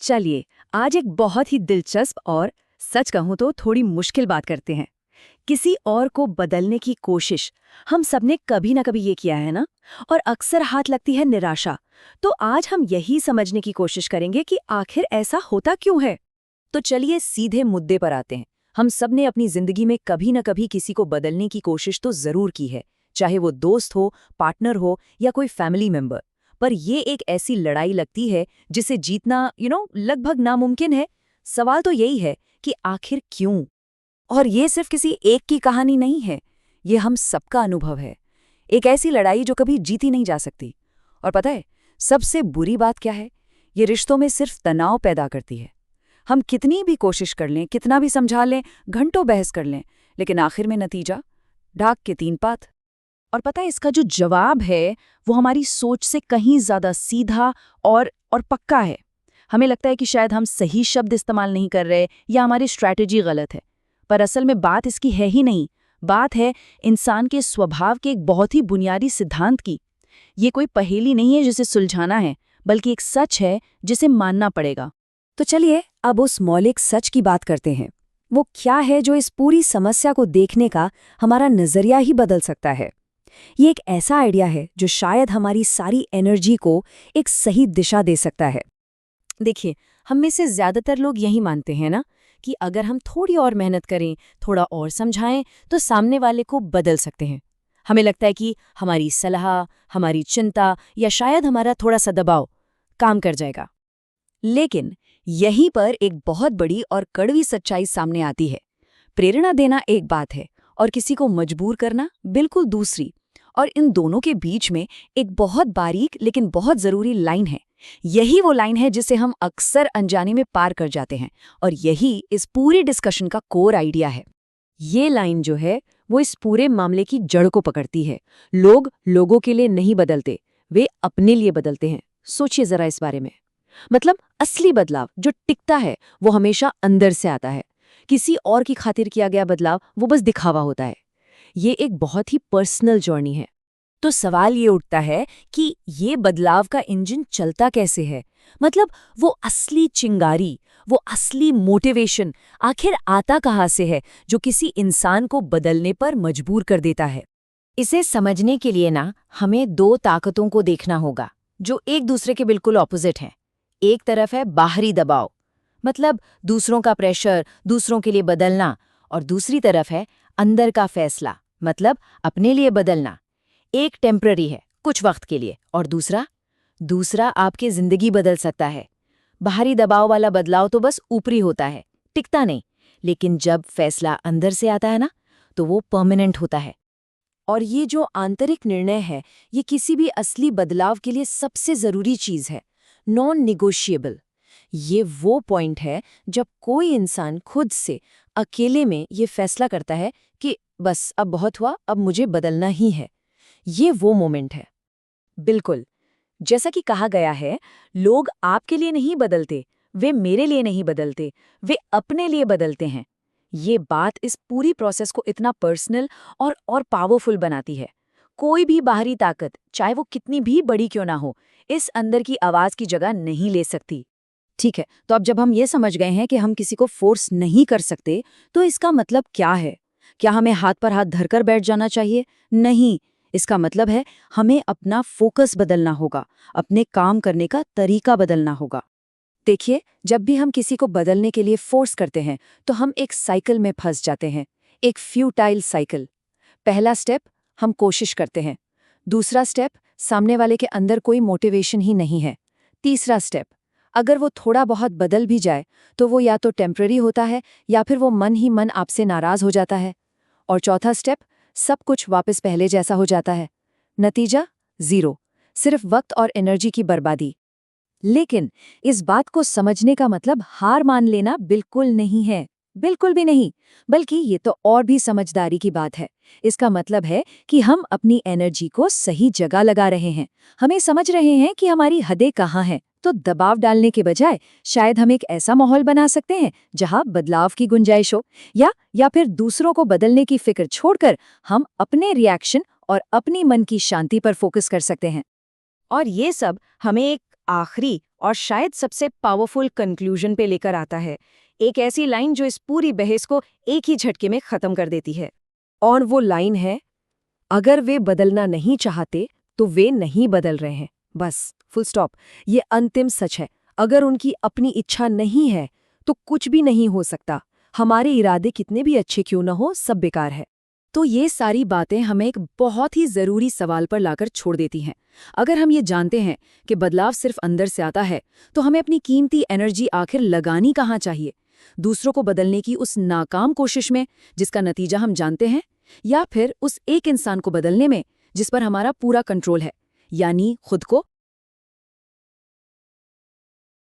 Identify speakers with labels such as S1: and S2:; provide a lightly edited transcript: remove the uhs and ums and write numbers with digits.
S1: चलिए, आज एक बहुत ही दिलचस्प और सच कहूं तो थोड़ी मुश्किल बात करते हैं। किसी और को बदलने की कोशिश हम सबने कभी ना कभी ये किया है ना। और अक्सर हाथ लगती है निराशा। तो आज हम यही समझने की कोशिश करेंगे कि आखिर ऐसा होता क्यों है।
S2: तो चलिए सीधे मुद्दे पर आते हैं। हम सब ने अपनी जिंदगी में कभी न कभी किसी को बदलने की कोशिश तो जरूर की है, चाहे वो दोस्त हो, पार्टनर हो या कोई फैमिली मेंबर। पर ये एक ऐसी लड़ाई लगती है जिसे जीतना लगभग नामुमकिन है। सवाल तो यही है कि आखिर क्यों। और ये सिर्फ किसी एक की कहानी नहीं है, ये हम सबका अनुभव है। एक ऐसी लड़ाई जो कभी जीती नहीं जा सकती। और पता है, सबसे बुरी बात क्या है? ये रिश्तों में सिर्फ तनाव पैदा करती है। हम कितनी भी कोशिश कर लें, कितना भी समझा लें, घंटों बहस कर लें, लेकिन आखिर में नतीजा ढाक के तीन पात। और पता है, इसका जो जवाब है वो हमारी सोच से कहीं ज्यादा सीधा और पक्का है। हमें लगता है कि शायद हम सही शब्द इस्तेमाल नहीं कर रहे या हमारी स्ट्रैटेजी गलत है। पर असल में बात इसकी है ही नहीं। बात है इंसान के स्वभाव के एक बहुत ही बुनियादी सिद्धांत की। ये कोई पहेली नहीं है जिसे सुलझाना है, बल्कि एक सच है जिसे मानना पड़ेगा। तो चलिए अब उस मौलिक सच की बात करते हैं। वो क्या है जो इस पूरी समस्या को देखने का हमारा नजरिया ही बदल सकता है। ये एक ऐसा आइडिया है जो शायद हमारी सारी एनर्जी को एक सही दिशा दे सकता है। देखिए, हम में से ज्यादातर लोग यही मानते हैं ना कि अगर हम थोड़ी और मेहनत करें, थोड़ा और समझाएं, तो सामने वाले को बदल सकते हैं। हमें लगता है कि हमारी सलाह, हमारी चिंता या शायद हमारा थोड़ा सा दबाव काम कर जाएगा। लेकिन यहीं पर एक बहुत बड़ी और कड़वी सच्चाई सामने आती है। प्रेरणा देना एक बात है और किसी को मजबूर करना बिल्कुल दूसरी। और इन दोनों के बीच में एक बहुत बारीक लेकिन बहुत जरूरी लाइन है। यही वो लाइन है जिसे हम अक्सर अनजाने में पार कर जाते हैं, और यही इस पूरी डिस्कशन का कोर आइडिया है। ये लाइन जो है वो इस पूरे मामले की जड़ को पकड़ती है। लोग लोगों के लिए नहीं बदलते, वे अपने लिए बदलते हैं। सोचिए जरा इस बारे में। मतलब असली बदलाव जो टिकता है वो हमेशा अंदर से आता है। किसी और की खातिर किया गया बदलाव वो बस दिखावा होता है। ये एक बहुत ही पर्सनल जर्नी है। तो सवाल ये उठता है कि ये बदलाव का इंजन चलता कैसे है। मतलब वो असली चिंगारी, वो असली मोटिवेशन आखिर आता कहाँ से है जो किसी इंसान को बदलने पर मजबूर कर देता है। इसे समझने के लिए ना हमें दो ताकतों को देखना होगा जो एक दूसरे के बिल्कुल ऑपोजिट हैं। एक तरफ है बाहरी दबाव, मतलब दूसरों का प्रेशर, दूसरों के लिए बदलना। और दूसरी तरफ है अंदर का फैसला, मतलब अपने लिए बदलना। एक टेम्पररी है, कुछ वक्त के लिए, और दूसरा आपकी जिंदगी बदल सकता है। बाहरी दबाव वाला बदलाव तो बस ऊपरी होता है, टिकता नहीं। लेकिन जब फैसला अंदर से आता है ना, तो वो परमानेंट होता है। और ये जो आंतरिक निर्णय है, ये किसी भी असली बदलाव के लिए सबसे जरूरी चीज है, नॉन निगोशिएबल। ये वो पॉइंट है जब कोई इंसान खुद से अकेले में ये फैसला करता है कि बस अब बहुत हुआ, अब मुझे बदलना ही है। ये वो मोमेंट है। बिल्कुल, जैसा कि कहा गया है, लोग आपके लिए नहीं बदलते, वे मेरे लिए नहीं बदलते, वे अपने लिए बदलते हैं। ये बात इस पूरी प्रोसेस को इतना पर्सनल और पावरफुल बनाती है। कोई भी बाहरी ताकत, चाहे वो कितनी भी बड़ी क्यों ना हो, इस अंदर की आवाज की जगह नहीं ले सकती। ठीक है, तो अब जब हम ये समझ गए हैं कि हम किसी को फोर्स नहीं कर सकते, तो इसका मतलब क्या है? क्या हमें हाथ पर हाथ धरकर बैठ जाना चाहिए? नहीं। इसका मतलब है हमें अपना फोकस बदलना होगा, अपने काम करने का तरीका बदलना होगा। देखिए, जब भी हम किसी को बदलने के लिए फोर्स करते हैं, तो हम एक साइकिल में फंस जाते हैं, एक फ्यूटाइल साइकिल। पहला स्टेप, हम कोशिश करते हैं। दूसरा स्टेप, सामने वाले के अंदर कोई मोटिवेशन ही नहीं है। तीसरा स्टेप, अगर वो थोड़ा बहुत बदल भी जाए, तो वो या तो टेम्पररी होता है या फिर वो मन ही मन आपसे नाराज हो जाता है। और चौथा स्टेप, सब कुछ वापस पहले जैसा हो जाता है। नतीजा जीरो, सिर्फ वक्त और एनर्जी की बर्बादी। लेकिन इस बात को समझने का मतलब हार मान लेना बिल्कुल नहीं है, बिल्कुल भी नहीं। बल्कि ये तो और भी समझदारी की बात है। इसका मतलब है कि हम अपनी एनर्जी को सही जगह लगा रहे हैं। हमें समझ रहे हैं कि हमारी हदें कहाँ हैं। तो दबाव डालने के बजाय शायद हम एक ऐसा माहौल बना सकते हैं जहां बदलाव की गुंजाइश हो, या फिर दूसरों को बदलने की फिक्र छोड़कर हम अपने रिएक्शन और अपनी मन की शांति पर फोकस कर सकते हैं। और ये सब हमें एक आखिरी
S1: और शायद सबसे पावरफुल कंक्लूजन पे लेकर आता है, एक ऐसी लाइन जो इस पूरी बहस को एक ही झटके में खत्म कर देती है।
S2: और वो लाइन है, अगर वे बदलना नहीं चाहते तो वे नहीं बदल रहे हैं, बस फुल स्टॉप। ये अंतिम सच है। अगर उनकी अपनी इच्छा नहीं है तो कुछ भी नहीं हो सकता। हमारे इरादे कितने भी अच्छे क्यों न हो, सब बेकार है।
S1: तो ये सारी बातें हमें एक बहुत ही ज़रूरी सवाल पर लाकर छोड़ देती हैं। अगर हम ये जानते हैं कि बदलाव सिर्फ अंदर से आता है, तो हमें अपनी कीमती एनर्जी आखिर लगानी कहाँ चाहिए? दूसरों को बदलने की उस नाकाम कोशिश में जिसका नतीजा हम जानते हैं, या फिर उस एक इंसान को बदलने में जिस पर हमारा पूरा कंट्रोल है, यानी खुद को?